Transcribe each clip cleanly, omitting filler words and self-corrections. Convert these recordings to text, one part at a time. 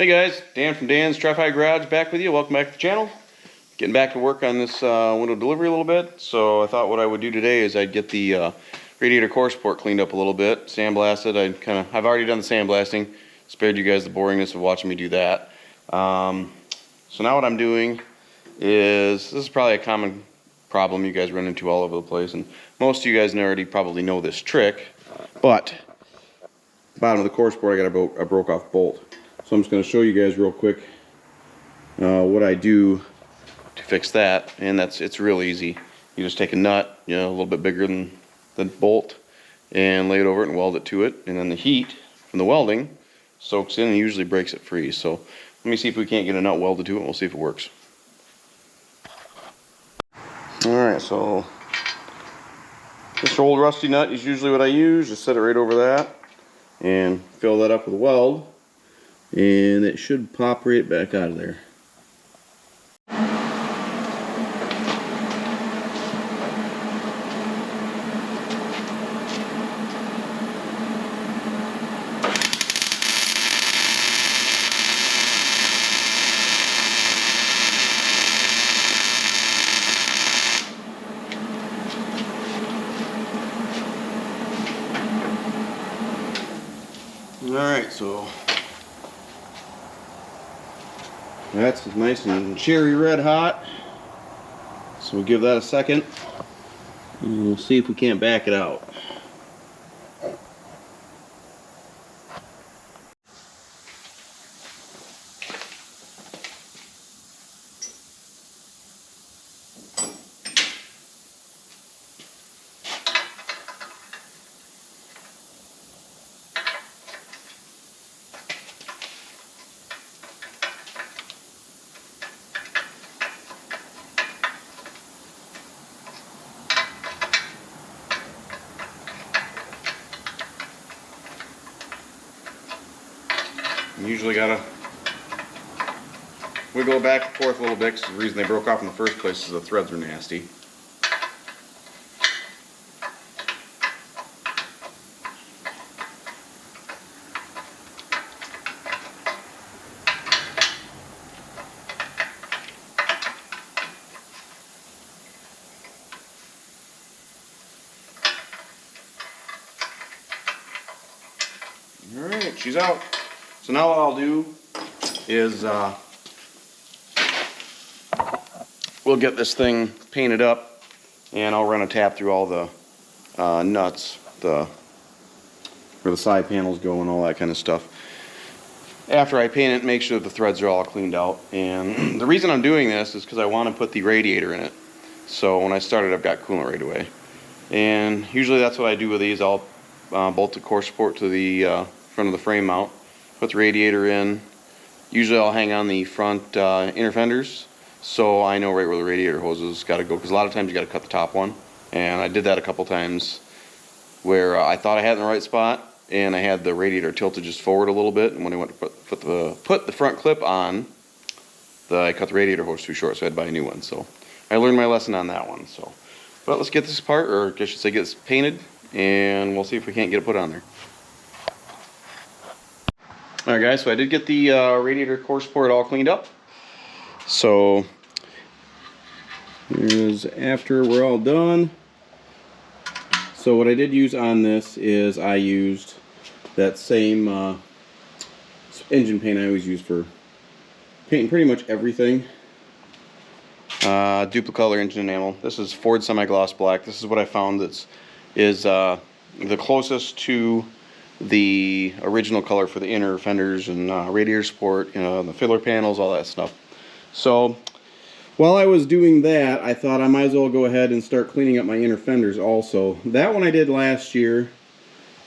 Hey guys, Dan from Dan's Tri-Fi Garage back with you. Welcome back to the channel. Getting back to work on this window delivery a little bit. So I thought what I would do today is I'd get the radiator core support cleaned up a little bit, sandblasted. I've already done the sandblasting. Spared you guys the boringness of watching me do that. So now what I'm doing is, this is probably a common problem you guys run into all over the place, and most of you guys already probably know this trick, but the bottom of the core support I got a broke off bolt. So I'm just going to show you guys real quick what I do to fix that, and it's real easy. You just take a nut, a little bit bigger than the bolt, and lay it over it and weld it to it, and then the heat from the welding soaks in and usually breaks it free. So let me see if we can't get a nut welded to it, and we'll see if it works. Alright, so this old rusty nut is usually what I use. Just set it right over that and fill that up with a weld, and it should pop right back out of there. Alright, so that's nice and cherry red hot. So we'll give that a second and we'll see if we can't back it out. You usually gotta wiggle it back and forth a little bit, because the reason they broke off in the first place is the threads are nasty. Alright, she's out. So now what I'll do is we'll get this thing painted up, and I'll run a tap through all the nuts, where the side panels go and all that kind of stuff. After I paint it, make sure the threads are all cleaned out. And the reason I'm doing this is because I want to put the radiator in it. So when I start it, I've got coolant right away. And usually that's what I do with these. I'll bolt the core support to the front of the frame mount. Put the radiator in. Usually I'll hang on the front inner fenders, so I know right where the radiator hose has got to go, because a lot of times you got to cut the top one, and I did that a couple times where I thought I had it in the right spot, and I had the radiator tilted just forward a little bit, and when I went to put the front clip on, I cut the radiator hose too short, so I had to buy a new one. So I learned my lesson on that one. So, but let's get this apart, or I should say get this painted, and we'll see if we can't get it put on there. Alright guys, so I did get the radiator core support all cleaned up. So here's after we're all done. So what I did use on this is I used that same engine paint I always use for painting pretty much everything. Duplicolor engine enamel. This is Ford semi-gloss black. This is what I found is the closest to the original color for the inner fenders and radiator support, the filler panels, all that stuff. So while I was doing that, I thought I might as well go ahead and start cleaning up my inner fenders also. That one I did last year.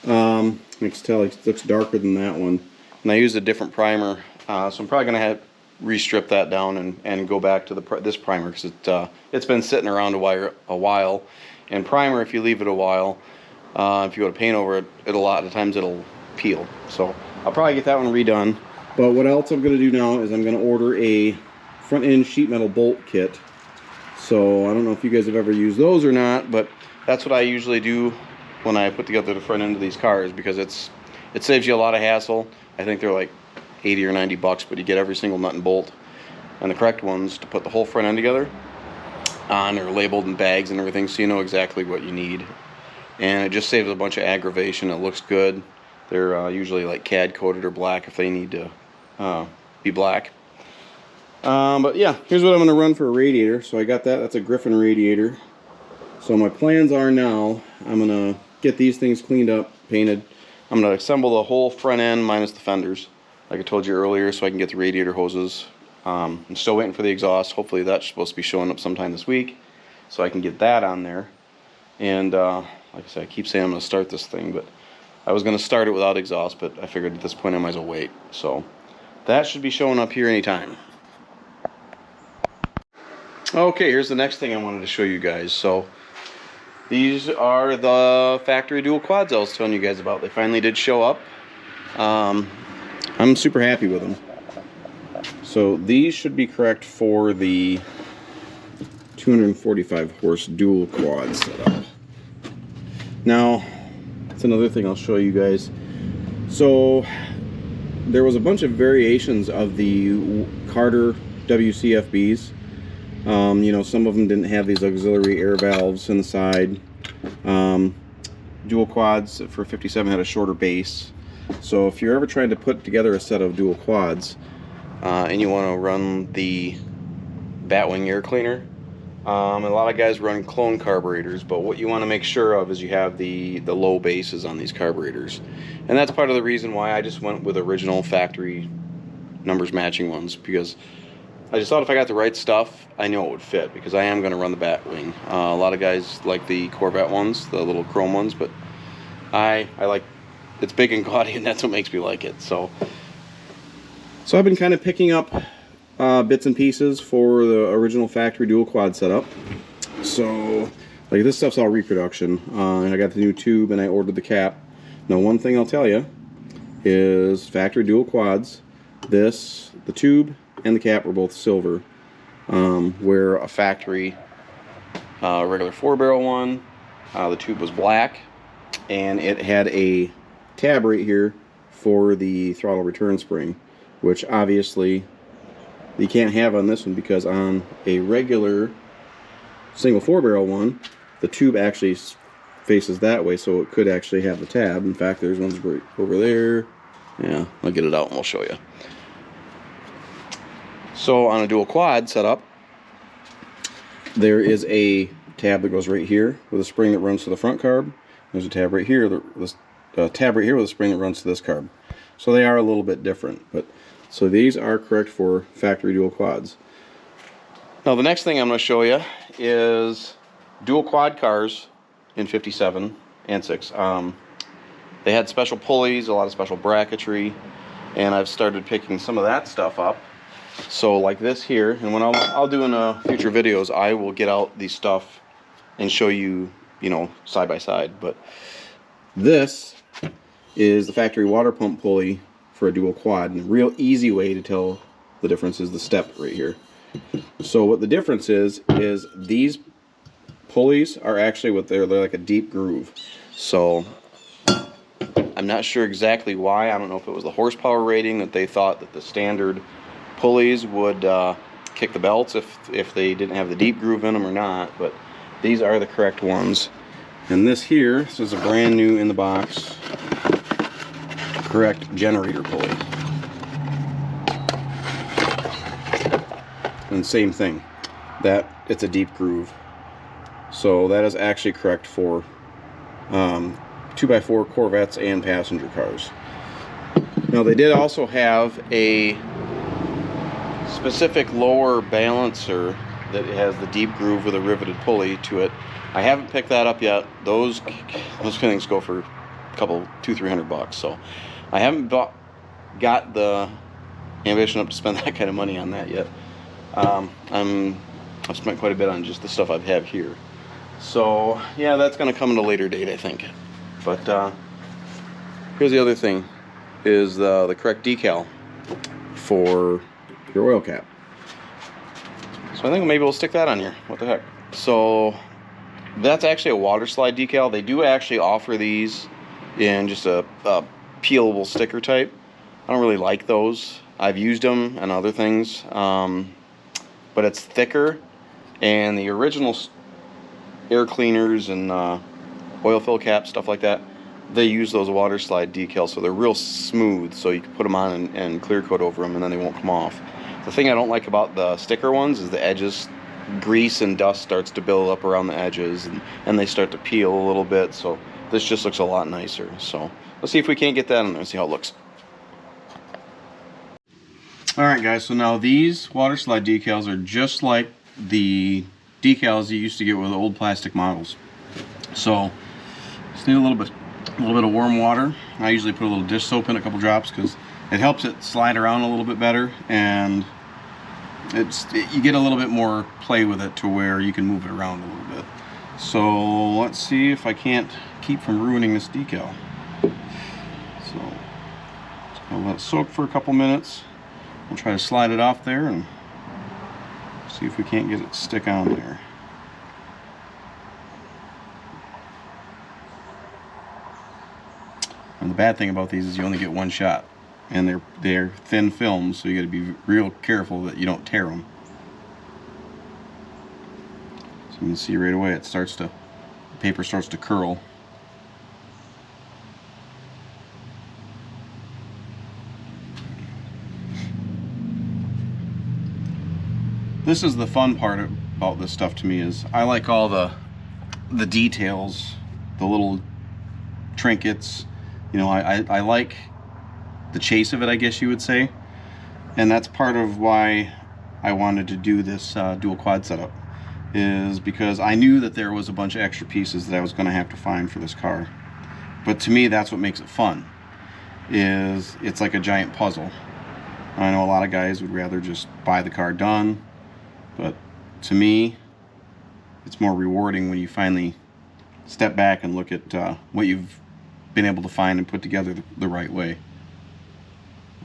You can tell it looks darker than that one. And I used a different primer, so I'm probably going to have re-strip that down and go back to this primer, because it's been sitting around a while. And primer, if you leave it a while, if you go to paint over it, a lot of times it'll peel. So I'll probably get that one redone. But what else I'm going to do now is I'm going to order a front end sheet metal bolt kit. So I don't know if you guys have ever used those or not, but that's what I usually do when I put together the front end of these cars, because it saves you a lot of hassle. I think they're like 80 or 90 bucks, but you get every single nut and bolt and the correct ones to put the whole front end together on. They're labeled in bags and everything, so you know exactly what you need, and it just saves a bunch of aggravation. It looks good. They're usually like CAD coated or black if they need to be black. But yeah, here's what I'm going to run for a radiator. So I got that. That's a Griffin radiator. So my plans are now, I'm going to get these things cleaned up, painted. I'm going to assemble the whole front end minus the fenders, like I told you earlier, so I can get the radiator hoses. I'm still waiting for the exhaust. Hopefully that's supposed to be showing up sometime this week, so I can get that on there. And like I said, I keep saying I'm going to start this thing, but I was going to start it without exhaust, but I figured at this point I might as well wait. So that should be showing up here anytime. Okay, here's the next thing I wanted to show you guys. So these are the factory dual quads I was telling you guys about. They finally did show up. I'm super happy with them. So these should be correct for the 245 horse dual quad setup. Now, that's another thing I'll show you guys. So there was a bunch of variations of the Carter WCFBs. You know, some of them didn't have these auxiliary air valves in the side. Dual quads for 57 had a shorter base. So if you're ever trying to put together a set of dual quads and you want to run the Batwing air cleaner, a lot of guys run clone carburetors, but what you want to make sure of is you have the low bases on these carburetors. And that's part of the reason why I just went with original factory numbers matching ones, because I just thought if I got the right stuff, I know it would fit, because I am going to run the Batwing. A lot of guys like the Corvette ones, the little chrome ones, but I like, it's big and gaudy, and that's what makes me like it. So I've been kind of picking up bits and pieces for the original factory dual quad setup. So like this stuff's all reproduction, and I got the new tube and I ordered the cap. Now one thing I'll tell you is factory dual quads, the tube and the cap were both silver, where a factory regular 4-barrel one, the tube was black, and it had a tab right here for the throttle return spring, which obviously you can't have on this one, because on a regular single 4-barrel one, the tube actually faces that way, so it could actually have the tab. In fact, there's ones right over there. Yeah, I'll get it out and we'll show you. So on a dual quad setup, there is a tab that goes right here with a spring that runs to the front carb. There's a tab right here, tab right here with a spring that runs to this carb. So they are a little bit different, but so these are correct for factory dual quads. Now the next thing I'm going to show you is dual quad cars in 57 and 6. They had special pulleys, a lot of special bracketry, and I've started picking some of that stuff up. So like this here, and when I'll do in future videos, I will get out these stuff and show you, you know, side by side. But this is the factory water pump pulley for a dual quad, and a real easy way to tell the difference is the step right here. So what the difference is these pulleys are actually they're like a deep groove. So I'm not sure exactly why. I don't know if it was the horsepower rating that they thought that the standard pulleys would kick the belts if they didn't have the deep groove in them or not, but these are the correct ones. And this is a brand new in the box correct generator pulley. And same thing, that it's a deep groove. So that is actually correct for 2x4 Corvettes and passenger cars. Now they did also have a specific lower balancer that has the deep groove with a riveted pulley to it. I haven't picked that up yet. Those things go for a couple, $200-300. So I haven't got the ambition up to spend that kind of money on that yet. I've spent quite a bit on just the stuff I have here. So yeah, that's going to come at a later date, I think. But here's the other thing, is the correct decal for your oil cap. So I think maybe we'll stick that on here. What the heck? So that's actually a water slide decal. They do actually offer these in just a peelable sticker type. I don't really like those. I've used them and other things, but it's thicker, and the original air cleaners and oil fill caps, stuff like that, they use those water slide decals, so they're real smooth, so you can put them on and clear coat over them and then they won't come off. The thing I don't like about the sticker ones is the edges, grease and dust starts to build up around the edges, and they start to peel a little bit, so this just looks a lot nicer. So let's see if we can't get that in there and see how it looks. Alright guys, so now these water slide decals are just like the decals you used to get with old plastic models. So just need a little bit of warm water. I usually put a little dish soap in, a couple drops, because it helps it slide around a little bit better, and you get a little bit more play with it to where you can move it around a little bit. So let's see if I can't keep from ruining this decal. So I'll let it soak for a couple minutes. We'll try to slide it off there and see if we can't get it to stick on there. And the bad thing about these is you only get one shot, and they're thin films, so you got to be real careful that you don't tear them. So you can see right away the paper starts to curl. This is the fun part about this stuff to me, is I like all the details, the little trinkets. You know, I like the chase of it, I guess you would say, and that's part of why I wanted to do this dual quad setup, is because I knew that there was a bunch of extra pieces that I was going to have to find for this car. But to me, that's what makes it fun, is it's like a giant puzzle. I know a lot of guys would rather just buy the car done, but to me, it's more rewarding when you finally step back and look at what you've been able to find and put together the right way.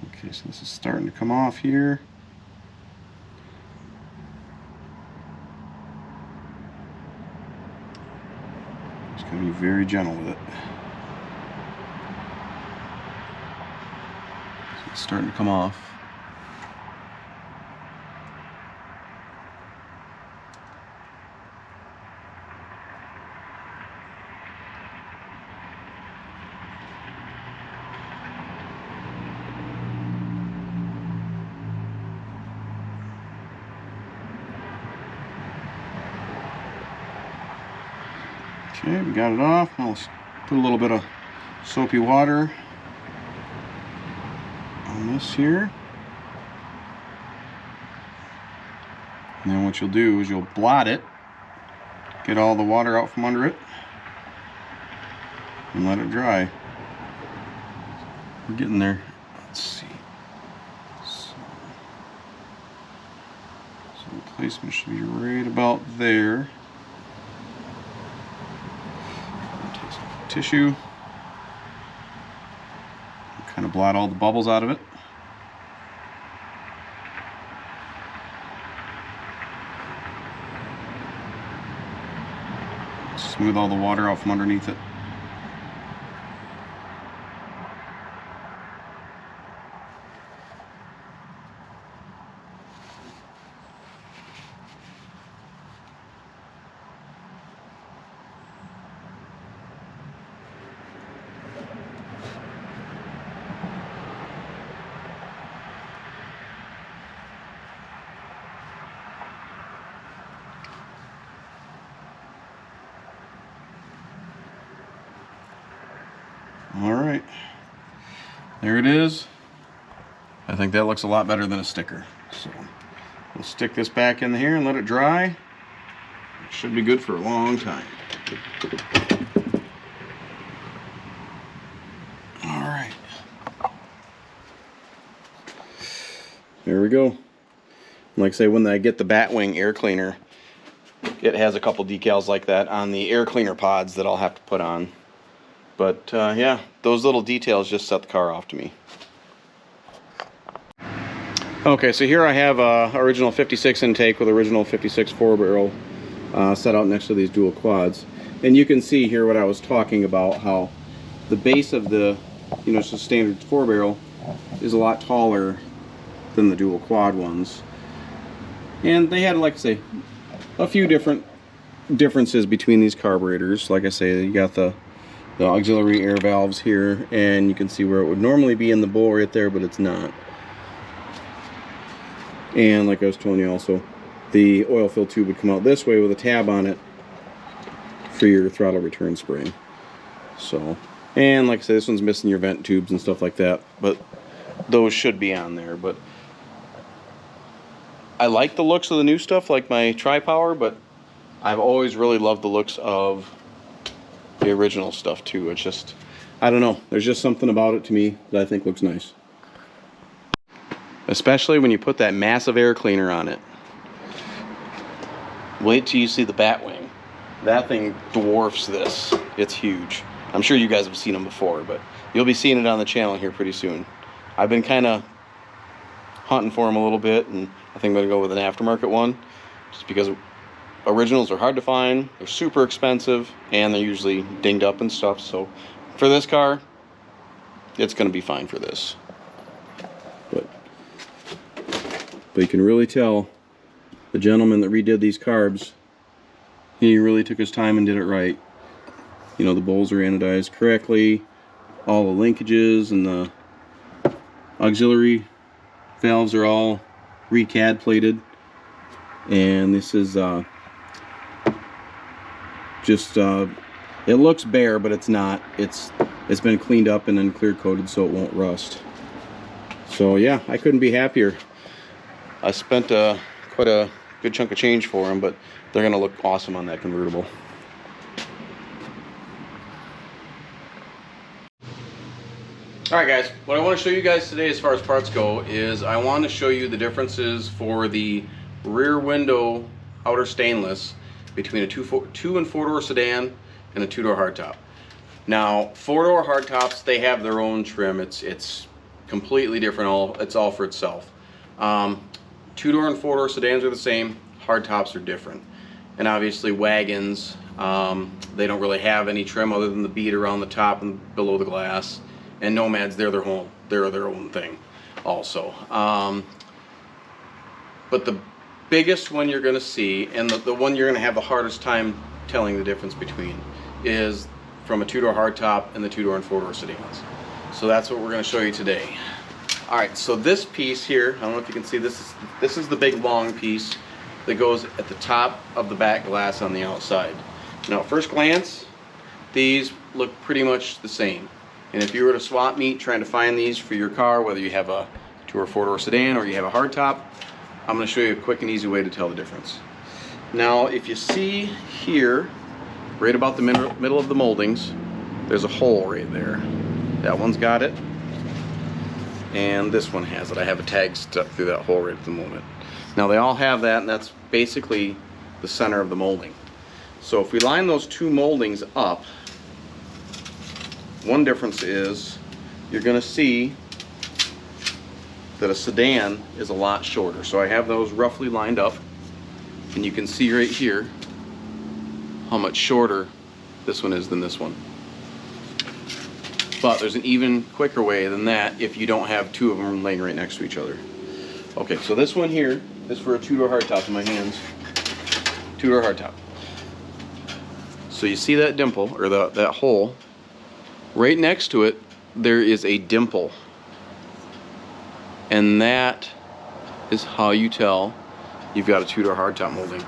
Okay, so this is starting to come off here. Just gotta be very gentle with it. So it's starting to come off. Okay, we got it off. Now let's put a little bit of soapy water on this here. And then what you'll do is you'll blot it, get all the water out from under it, and let it dry. We're getting there. Let's see. So the placement should be right about there. Tissue, kind of blot all the bubbles out of it. Smooth all the water out from underneath it. Alright, there it is. I think that looks a lot better than a sticker. So we'll stick this back in here and let it dry. It should be good for a long time. Alright. There we go. Like I say, when I get the Batwing air cleaner, it has a couple decals like that on the air cleaner pods that I'll have to put on. But yeah, those little details just set the car off to me. Okay, so here I have original 56 intake with original 56 4-barrel set out next to these dual quads. And you can see here what I was talking about, how the base of the, you know, it's a standard 4-barrel, is a lot taller than the dual quad ones. And they had, like I say, a few differences between these carburetors. Like I say, you got the auxiliary air valves here, and you can see where it would normally be in the bowl right there, but it's not. And like I was telling you also, the oil fill tube would come out this way with a tab on it for your throttle return spring. So, and like I said, this one's missing your vent tubes and stuff like that, but those should be on there. But I like the looks of the new stuff, like my tri-power, but I've always really loved the looks of the original stuff too. It's just, I don't know, there's just something about it to me that I think looks nice. Especially when you put that massive air cleaner on it. Wait till you see the Batwing. That thing dwarfs this. It's huge. I'm sure you guys have seen them before, but you'll be seeing it on the channel here pretty soon. I've been kind of hunting for them a little bit, and I think I'm going to go with an aftermarket one, just because originals are hard to find, they're super expensive, and they're usually dinged up and stuff. So for this car, it's going to be fine for this. But you can really tell the gentleman that redid these carbs, he really took his time and did it right. You know, the bowls are anodized correctly, all the linkages and the auxiliary valves are all recad plated, and this is it looks bare, but it's not. It's been cleaned up and then clear coated so it won't rust. So yeah, I couldn't be happier. I spent quite a good chunk of change for them, but they're gonna look awesome on that convertible. Alright guys, what I want to show you guys today as far as parts go is I want to show you the differences for the rear window outer stainless between a 2 and 4 door sedan and a 2-door hardtop. Now 4-door hardtops, they have their own trim. It's completely different. It's all for itself. 2-door and 4-door sedans are the same. Hardtops are different. And obviously wagons, they don't really have any trim other than the bead around the top and below the glass. And Nomads, they're their own thing also. But the biggest one you're going to see, and the one you're going to have the hardest time telling the difference between, is from a 2-door hardtop and the 2-door and 4-door sedans. So that's what we're going to show you today. Alright, so this piece here, I don't know if you can see, this is the big long piece that goes at the top of the back glass on the outside. Now at first glance, these look pretty much the same. And if you were to swap meet trying to find these for your car, whether you have a 2 or 4-door sedan or you have a hardtop, I'm going to show you a quick and easy way to tell the difference. Now if you see here, right about the middle of the moldings, there's a hole right there. That one's got it, and this one has it. I have a tag stuck through that hole right at the moment. Now they all have that, and that's basically the center of the molding. So if we line those two moldings up, one difference is you're going to see that a sedan is a lot shorter. So I have those roughly lined up, and you can see right here how much shorter this one is than this one. But there's an even quicker way than that if you don't have two of them laying right next to each other. Okay, so this one here is for a 2-door hardtop in my hands. 2-door hardtop. So you see that dimple, or that hole? Right next to it, there is a dimple. And that is how you tell you've got a 2-door hardtop molding.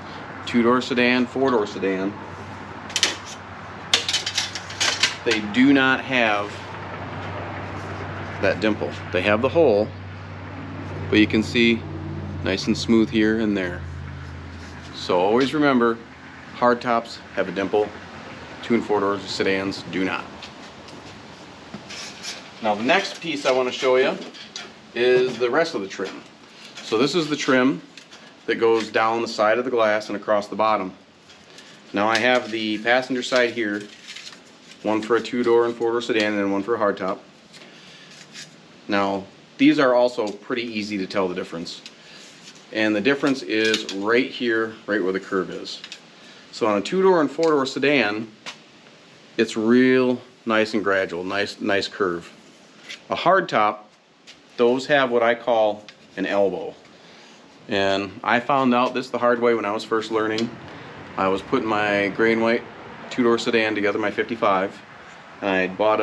2-door sedan, 4-door sedan, they do not have that dimple. They have the hole, but you can see nice and smooth here and there. So always remember, hardtops have a dimple, 2 and 4-door sedans do not. Now the next piece I want to show you is the rest of the trim. So this is the trim that goes down the side of the glass and across the bottom. Now I have the passenger side here, one for a 2-door and 4-door sedan and one for a hardtop. Now these are also pretty easy to tell the difference. And the difference is right here, right where the curve is. So on a 2-door and 4-door sedan, it's real nice and gradual, nice curve. A hardtop those have what I call an elbow. And I found out this the hard way when I was first learning. I was putting my gray and white two-door sedan together, my 55, and I had bought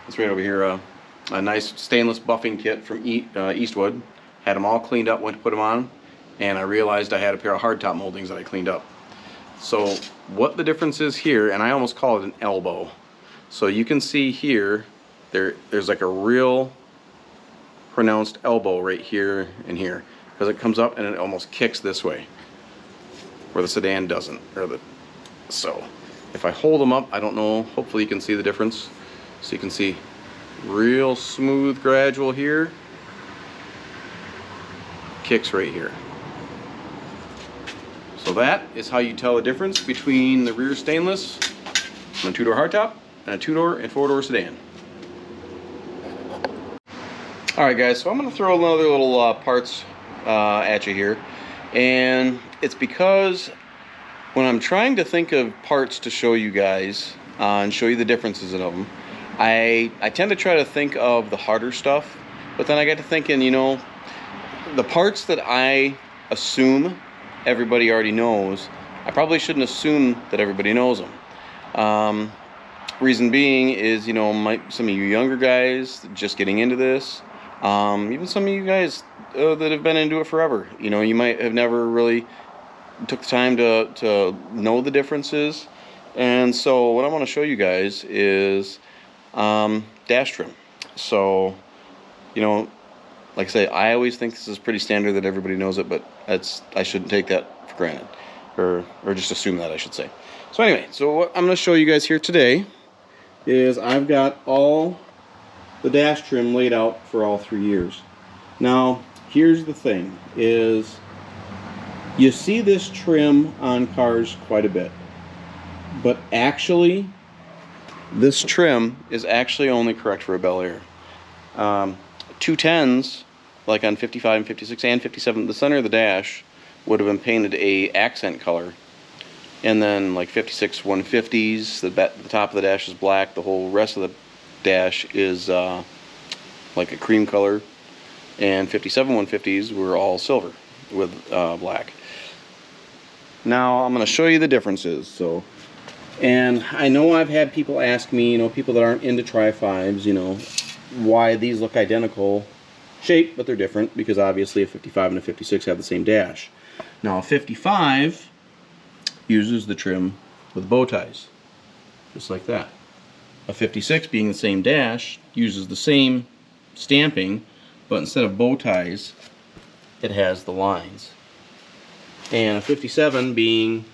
it's right over here, a nice stainless buffing kit from Eastwood. Had them all cleaned up, went to put them on, and I realized I had a pair of hardtop moldings that I cleaned up. So what the difference is here, and I almost call it an elbow. So you can see here, there's like a real pronounced elbow right here and here, because it comes up and it almost kicks this way, where the sedan doesn't. So if I hold them up, I don't know, hopefully you can see the difference. So you can see real smooth gradual here, kicks right here. So that is how you tell the difference between the rear stainless and a two-door hardtop and a two-door and four-door sedan. Alright guys, so I'm going to throw another little parts at you here, and it's because when I'm trying to think of parts to show you guys and show you the differences of them, I tend to try to think of the harder stuff, but then I get to thinking, you know, the parts that I assume everybody already knows, I probably shouldn't assume that everybody knows them. Reason being is, you know, some of you younger guys just getting into this, even some of you guys that have been into it forever, you know, you might have never really took the time to know the differences. And so what I want to show you guys is dash trim. So, you know, like I say, I always think this is pretty standard that everybody knows it, but I shouldn't take that for granted, or just assume that, I should say. So anyway, so what I'm going to show you guys here today is I've got all the dash trim laid out for all 3 years. Now, here's the thing, is you see this trim on cars quite a bit, but actually this trim is actually only correct for a Bel Air. 210s, like on 55 and 56 and 57, the center of the dash would have been painted a accent color, and then like 56 150s, the top of the dash is black, the whole rest of the dash is like a cream color, and 57 150s were all silver with black. Now I'm going to show you the differences. So, and I know I've had people ask me, you know, people that aren't into Tri-5s, you know, why these look identical shape, but they're different, because obviously a 55 and a 56 have the same dash. Now a 55 uses the trim with bow ties, just like that. A 56, being the same dash, uses the same stamping, but instead of bow ties, it has the lines. And a 57, being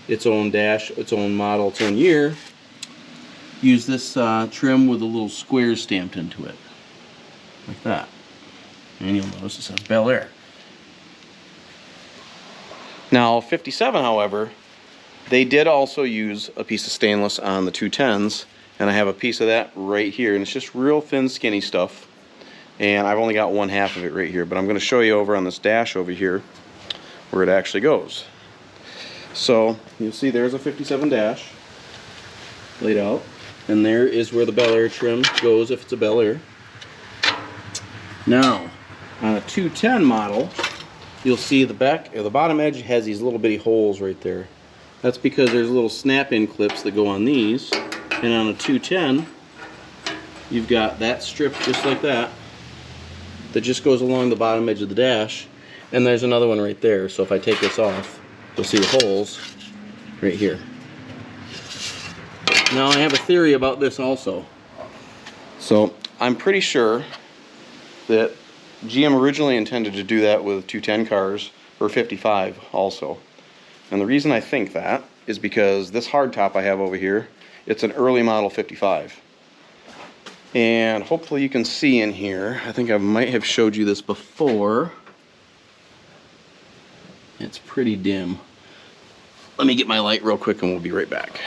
its own dash, its own model, its own year, use this trim with the little squares stamped into it, like that. And you'll notice it says Bel Air. Now 57, however, they did also use a piece of stainless on the 210s, and I have a piece of that right here, and it's just real thin, skinny stuff. And I've only got one half of it right here, but I'm going to show you over on this dash over here where it actually goes. So you'll see there's a 57 dash laid out, and there is where the Bel Air trim goes if it's a Bel Air. Now on a 210 model, you'll see the back or the bottom edge has these little bitty holes right there. That's because there's little snap-in clips that go on these, and on a 210 you've got that strip just like that that just goes along the bottom edge of the dash, and there's another one right there. So if I take this off, you'll see the holes right here. Now I have a theory about this also. So I'm pretty sure that GM originally intended to do that with 210 cars, or 55 also. And the reason I think that is because this hardtop I have over here, it's an early model 55. And hopefully you can see in here, I think I might have showed you this before. It's pretty dim. Let me get my light real quick and we'll be right back.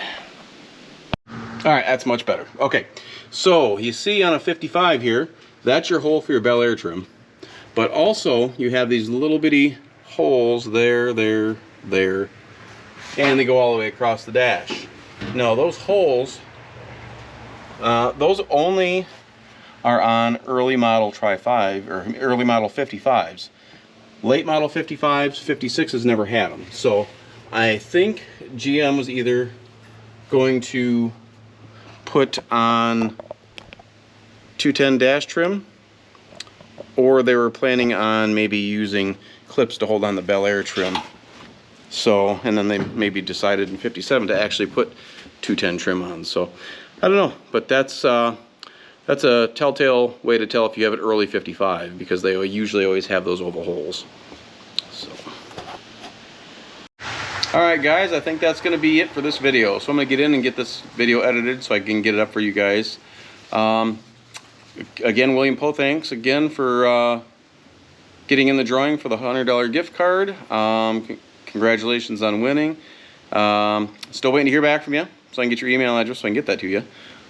Alright, that's much better. Okay, so you see on a 55 here, that's your hole for your Bel Air trim. But also, you have these little bitty holes there, and they go all the way across the dash. Now, those holes, those only are on early model Tri-5 or early model 55s. Late model 55s, 56s never had them. So I think GM was either going to put on 210 dash trim, or they were planning on maybe using clips to hold on the Bel Air trim. So, and then they maybe decided in 57 to actually put 210 trim on. So I don't know, but that's a telltale way to tell if you have an early 55, because they usually always have those oval holes. So, all right, guys, I think that's going to be it for this video. So I'm going to get in and get this video edited so I can get it up for you guys. Again, William Poe, thanks again for getting in the drawing for the $100 gift card. Congratulations on winning. Still waiting to hear back from you, so I can get your email address so I can get that to you.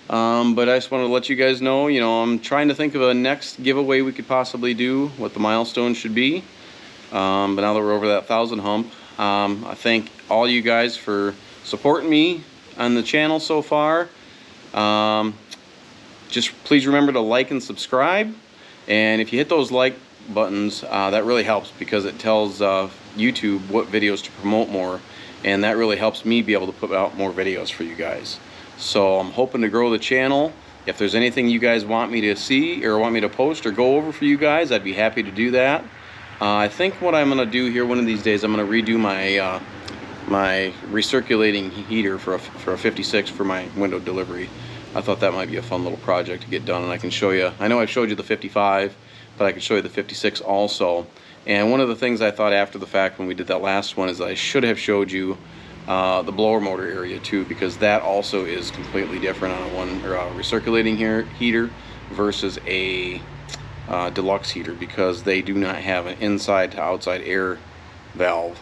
But I just wanted to let you guys know, I'm trying to think of a next giveaway we could possibly do, what the milestone should be. But now that we're over that 1,000 hump, I thank all you guys for supporting me on the channel so far. Just please remember to like and subscribe. And if you hit those like buttons, that really helps, because it tells YouTube what videos to promote more. And that really helps me be able to put out more videos for you guys. So I'm hoping to grow the channel. If there's anything you guys want me to see or want me to post or go over for you guys, I'd be happy to do that. I think what I'm going to do here one of these days, I'm going to redo my my recirculating heater for a 56 for my window delivery. I thought that might be a fun little project to get done, and I can show you. I know I've showed you the 55, but I can show you the 56 also. And one of the things I thought after the fact when we did that last one is I should have showed you the blower motor area too, because that also is completely different on a recirculating heater versus a deluxe heater, because they do not have an inside to outside air valve.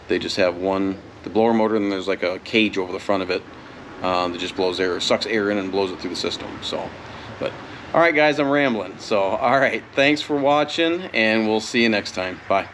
They just have the blower motor, and there's like a cage over the front of it that just blows air, sucks air in and blows it through the system. So, but all right, guys, I'm rambling. So, all right, thanks for watching, and we'll see you next time. Bye.